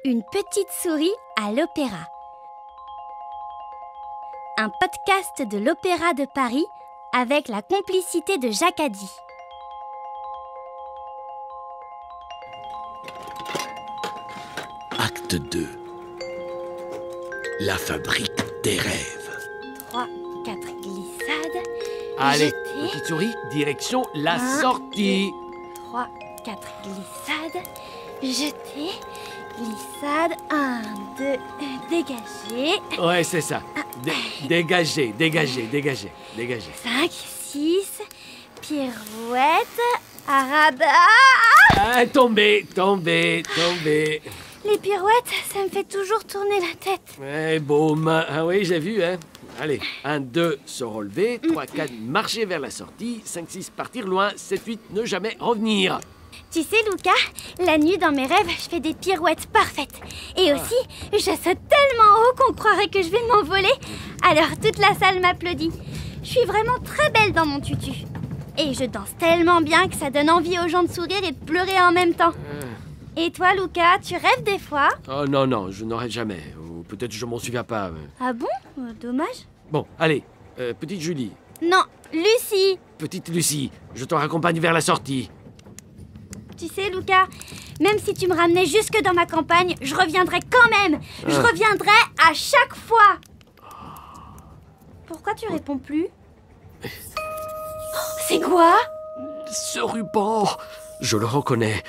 Une petite souris à l'opéra. Un podcast de l'Opéra de Paris avec la complicité de Jacques Addy. Acte 2. La fabrique des rêves. 3, 4 glissades. Allez, Jeter. petite souris, direction la sortie. 3, 4 glissades. Jeter. Glissade. 1, 2, dégager. Ouais, c'est ça. Dégagez. 5, 6, pirouette, araba. Ah, tombez. Les pirouettes, ça me fait toujours tourner la tête. Ouais, boum. Ah oui, j'ai vu, hein. Allez, 1, 2, se relever. 3, 4, marcher vers la sortie. 5, 6, partir loin. 7, 8, ne jamais revenir. Tu sais, Lucas, la nuit dans mes rêves, je fais des pirouettes parfaites. Et aussi, je saute tellement haut qu'on croirait que je vais m'envoler. Alors toute la salle m'applaudit. Je suis vraiment très belle dans mon tutu. Et je danse tellement bien que ça donne envie aux gens de sourire et de pleurer en même temps. Et toi, Lucas, tu rêves des fois? Oh non, je n'aurai jamais. Ou peut-être je m'en souviens pas. Ah bon? Dommage. Bon, allez, petite Julie. Non, Lucie. Petite Lucie, je te raccompagne vers la sortie. Tu sais, Lucas, même si tu me ramenais jusque dans ma campagne, je reviendrai quand même. Je reviendrai à chaque fois. Pourquoi tu réponds plus? Oh, c'est quoi? Ce ruban, je le reconnais.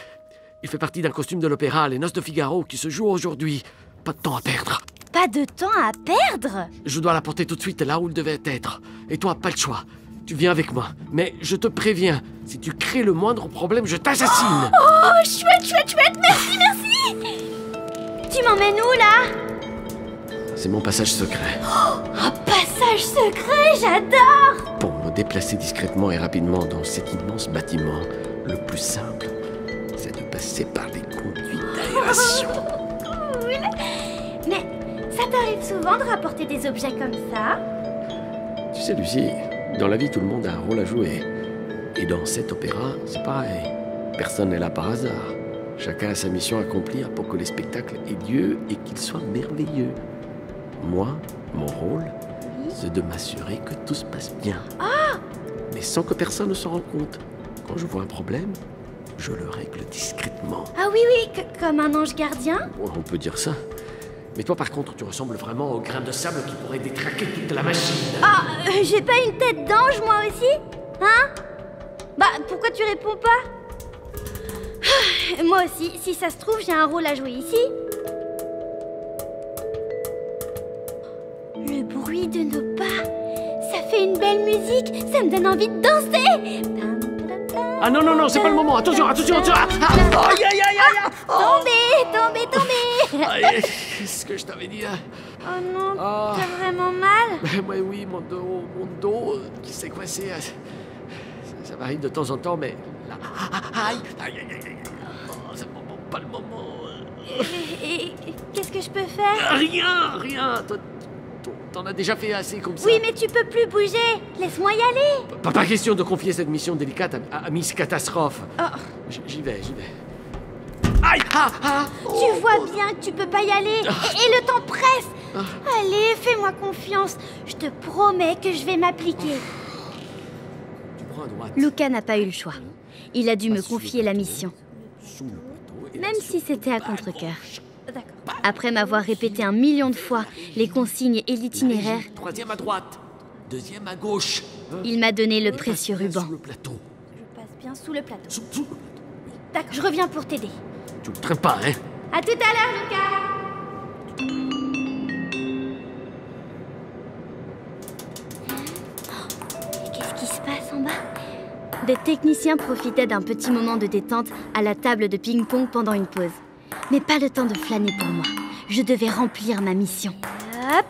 Il fait partie d'un costume de l'opéra Les Noces de Figaro qui se joue aujourd'hui. Pas de temps à perdre. Pas de temps à perdre? Je dois la porter tout de suite là où il devait être. Et toi, pas le choix. Tu viens avec moi. Mais je te préviens, si tu crées le moindre problème, je t'assassine. Oh, chouette, merci. Tu m'emmènes où, là? C'est mon passage secret. Un passage secret, j'adore. Pour me déplacer discrètement et rapidement dans cet immense bâtiment, le plus simple, c'est de passer par les conduits d'aération. Cool. Mais ça t'arrive souvent de rapporter des objets comme ça? Tu sais, Lucie, dans la vie, tout le monde a un rôle à jouer. Et dans cet opéra, c'est pareil. Personne n'est là par hasard. Chacun a sa mission à accomplir pour que les spectacles aient lieu et qu'ils soient merveilleux. Moi, mon rôle, c'est de m'assurer que tout se passe bien. Mais sans que personne ne s'en rende compte. Quand je vois un problème, je le règle discrètement. Ah oui, comme un ange gardien? Ouais, on peut dire ça. Mais toi, par contre, tu ressembles vraiment au grain de sable qui pourrait détraquer toute la machine. Ah, j'ai pas une tête d'ange, moi aussi? Hein? Bah, pourquoi tu réponds pas? Moi aussi, si ça se trouve, j'ai un rôle à jouer ici. Le bruit de nos pas, ça fait une belle musique, ça me donne envie de danser. Ah non, c'est pas le moment. Attention. Aïe. Tombé. Aïe, qu'est-ce que je t'avais dit, hein? Oh non, Ah. t'as vraiment mal? Ouais, oui, mon dos qui s'est coincé. Ça m'arrive de temps en temps, mais là... Aïe. Oh, c'est vraiment pas le moment. Et qu'est-ce que je peux faire? Rien. Toi, t'en as déjà fait assez comme ça. Oui, mais tu peux plus bouger. Laisse-moi y aller. Pas question de confier cette mission délicate à Miss Catastrophe. Oh. J'y vais. Aïe. Tu vois bien que tu peux pas y aller. Et le temps presse. Allez, fais-moi confiance. Je te promets que je vais m'appliquer. Tu prends à droite. Lucas n'a pas eu le choix. Il a dû me confier la mission. Sous le poteau et Même là, si c'était à contre-cœur. D'accord. Après m'avoir répété 1 million de fois les consignes et l'itinéraire, Troisième à droite. Deuxième à gauche. il m'a donné le précieux ruban. Sous le plateau. Je passe bien sous le plateau. Sous le plateau. D'accord, je reviens pour t'aider. Tu le traînes pas, hein? À tout à l'heure, Lucas. Qu'est-ce qui se passe en bas? Des techniciens profitaient d'un petit moment de détente à la table de ping-pong pendant une pause. Mais pas le temps de flâner pour moi. Je devais remplir ma mission. Hop.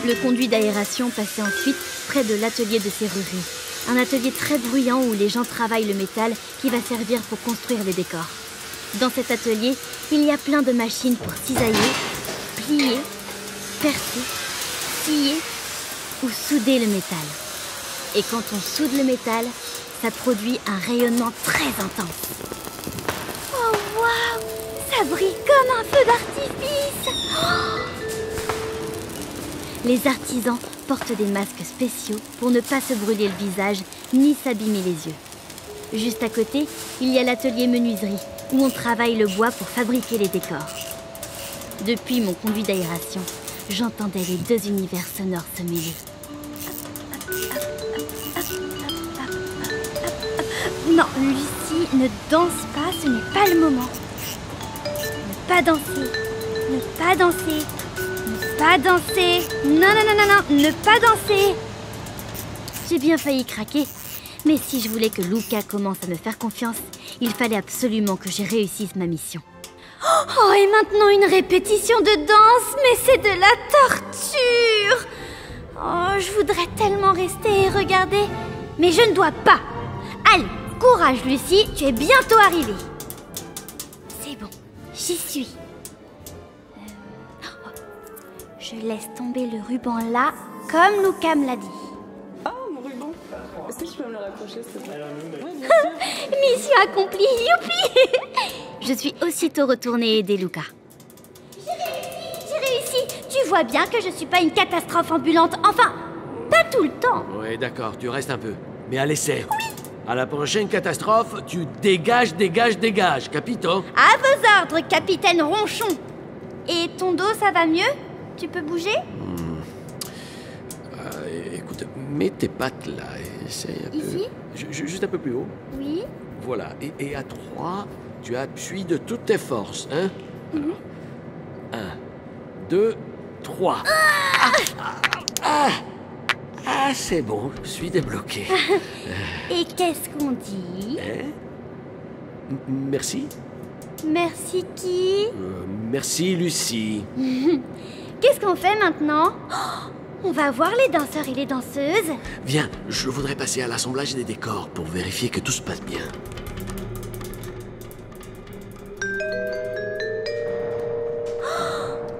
Le conduit d'aération passait ensuite près de l'atelier de serrurerie. Un atelier très bruyant où les gens travaillent le métal qui va servir pour construire les décors. Dans cet atelier, il y a plein de machines pour cisailler, plier, percer, scier ou souder le métal. Et quand on soude le métal, Ça produit un rayonnement très intense. Oh waouh! Ça brille comme un feu d'artifice! Oh. Les artisans portent des masques spéciaux pour ne pas se brûler le visage ni s'abîmer les yeux. Juste à côté, il y a l'atelier menuiserie où on travaille le bois pour fabriquer les décors. Depuis mon conduit d'aération, j'entendais les deux univers sonores se mêler. Non, Lucie, ne danse pas, ce n'est pas le moment. Ne pas danser, ne pas danser, ne pas danser. Non, non, non, non, non, ne pas danser. J'ai bien failli craquer, mais si je voulais que Luca commence à me faire confiance, il fallait absolument que je réussisse ma mission. Oh, et maintenant une répétition de danse, mais c'est de la torture. Oh, je voudrais tellement rester et regarder, mais je ne dois pas. Allez, courage Lucie, tu es bientôt arrivée. C'est bon, j'y suis. Je laisse tomber le ruban là, comme Luca me l'a dit. Ah, mon ruban. Est-ce que tu peux me le raccrocher, s'il te plaît? Oui, bien sûr. Mission accomplie, youpi. Je suis aussitôt retournée aider Luca. J'ai réussi. Tu vois bien que je suis pas une catastrophe ambulante. Enfin, pas tout le temps. Ouais, d'accord, tu restes un peu. Mais à l'essai. Oui. À la prochaine catastrophe, tu dégages, capito? À vos ordres, capitaine Ronchon. Et ton dos, ça va mieux? Tu peux bouger? Écoute, mets tes pattes là et essaye un peu. Ici? Juste un peu plus haut. Oui. Voilà, et à 3, tu appuies de toutes tes forces, hein? Alors, 1, 2, 3. C'est bon, je suis débloqué. Et qu'est-ce qu'on dit? Hein? Merci. Merci qui? Merci, Lucie. Qu'est-ce qu'on fait maintenant? On va voir les danseurs et les danseuses. Viens, je voudrais passer à l'assemblage des décors pour vérifier que tout se passe bien.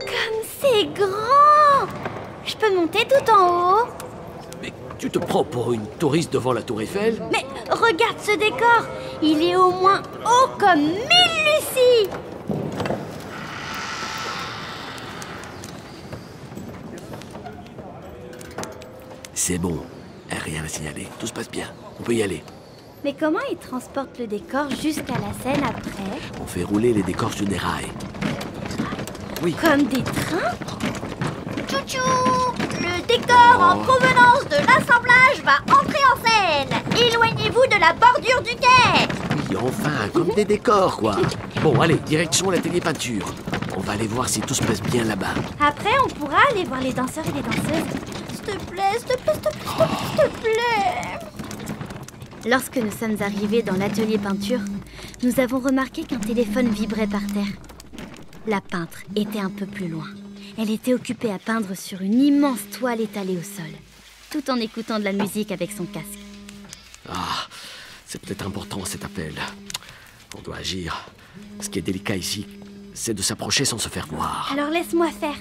Comme c'est grand! Je peux monter tout en haut? Mais tu te prends pour une touriste devant la tour Eiffel? Mais regarde ce décor! Il est au moins haut comme 1000 Lucie! C'est bon, rien à signaler, tout se passe bien, on peut y aller. Mais comment ils transportent le décor jusqu'à la scène après? On fait rouler les décors sur des rails. Oui. Comme des trains? Tchou-tchou! Le décor en provenance de l'assemblage va entrer en scène! Éloignez-vous de la bordure du quai! Oui, enfin, comme des décors, quoi. Bon, allez, direction l'atelier peinture. On va aller voir si tout se passe bien là-bas. Après, on pourra aller voir les danseurs et les danseuses. S'il te plaît, s'il te plaît, s'il te plaît, s'il te plaît. Lorsque nous sommes arrivés dans l'atelier peinture, nous avons remarqué qu'un téléphone vibrait par terre. La peintre était un peu plus loin. Elle était occupée à peindre sur une immense toile étalée au sol, tout en écoutant de la musique avec son casque. Ah, c'est peut-être important cet appel. On doit agir. Ce qui est délicat ici, c'est de s'approcher sans se faire voir. Alors laisse-moi faire.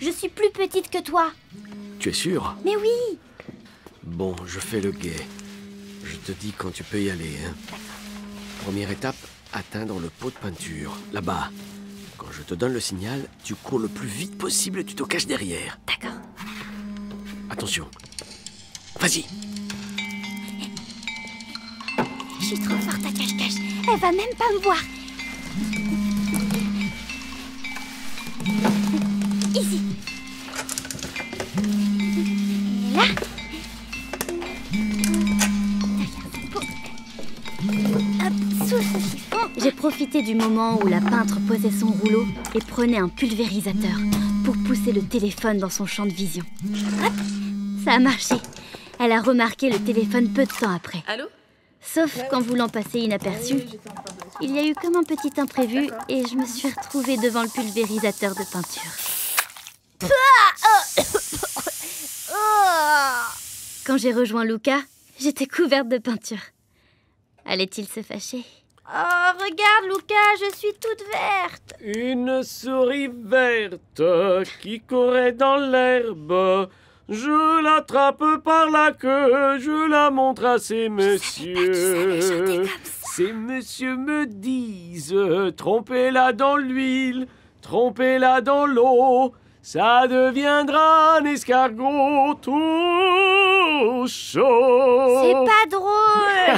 Je suis plus petite que toi. Tu es sûr? Mais oui. Bon, je fais le guet. Je te dis quand tu peux y aller. Hein. Première étape, atteindre le pot de peinture. Là-bas. Quand je te donne le signal, tu cours le plus vite possible et tu te caches derrière. D'accord. Attention. Vas-y. Je suis trop forte à cache-cache. Elle va même pas me voir. Ici. Et là. Hop, sous ce chiffon. J'ai profité du moment où la peintre posait son rouleau et prenait un pulvérisateur pour pousser le téléphone dans son champ de vision. Hop, ça a marché. Elle a remarqué le téléphone peu de temps après. Allô? Sauf qu'en voulant passer inaperçu, il y a eu comme un petit imprévu et je me suis retrouvée devant le pulvérisateur de peinture. Quand j'ai rejoint Luca, j'étais couverte de peinture. Allait-il se fâcher? Oh, regarde, Luca, je suis toute verte. Une souris verte qui courait dans l'herbe Je l'attrape par la queue, je la montre à ces messieurs. Ces messieurs me disent, trompez-la dans l'huile, trompez-la dans l'eau, ça deviendra un escargot tout chaud. C'est pas drôle.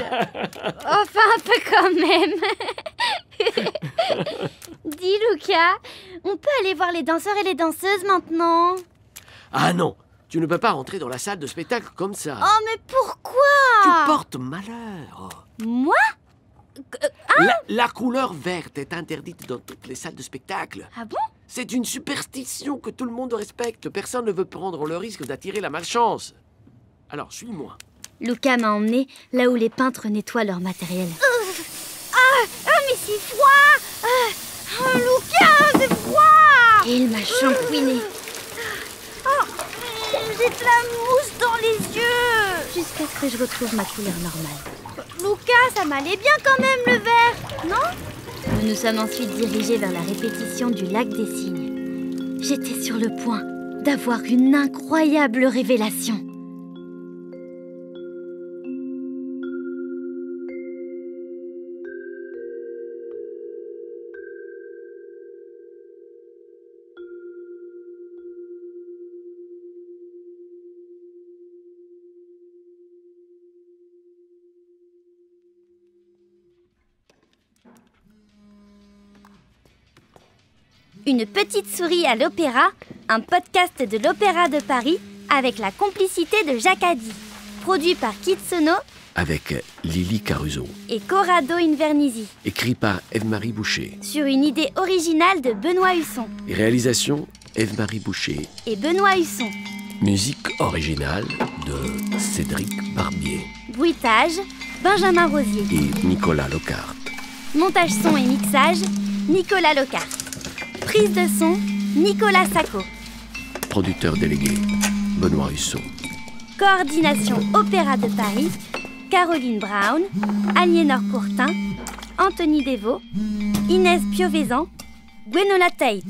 Enfin, un peu quand même. Dis, Lucas, on peut aller voir les danseurs et les danseuses maintenant? Ah non, tu ne peux pas rentrer dans la salle de spectacle comme ça. Oh, mais pourquoi? Tu portes malheur. Moi? La couleur verte est interdite dans toutes les salles de spectacle. Ah bon? C'est une superstition que tout le monde respecte. Personne ne veut prendre le risque d'attirer la malchance. Alors, suis-moi. Lucas m'a emmené là où les peintres nettoient leur matériel. Mais c'est froid! Lucas, c'est froid! Et il m'a shampouiné. J'ai de la mousse dans les yeux! Jusqu'à ce que je retrouve ma couleur normale. Lucas, ça m'allait bien quand même le vert, non? Nous nous sommes ensuite dirigés vers la répétition du lac des cygnes. J'étais sur le point d'avoir une incroyable révélation. Une petite souris à l'opéra, un podcast de l'Opéra de Paris avec la complicité de Jacques Haddy. Produit par Kitsono Avec Lily Caruso. et Corrado Invernizzi. Écrit par Ève-Marie Boucher. Sur une idée originale de Benoît Husson. Et réalisation Ève-Marie Boucher. Et Benoît Husson. Musique originale de Cédric Barbier Bruitage, Benjamin Rosier. et Nicolas Lockhart. Montage son et mixage, Nicolas Lockhart. Prise de son, Nicolas Sacco. Producteur délégué, Benoît Husson. Coordination Opéra de Paris, Caroline Brown, Aliénor Courtin, Anthony Devaux, Inès Piovesan, Gwenola Tate.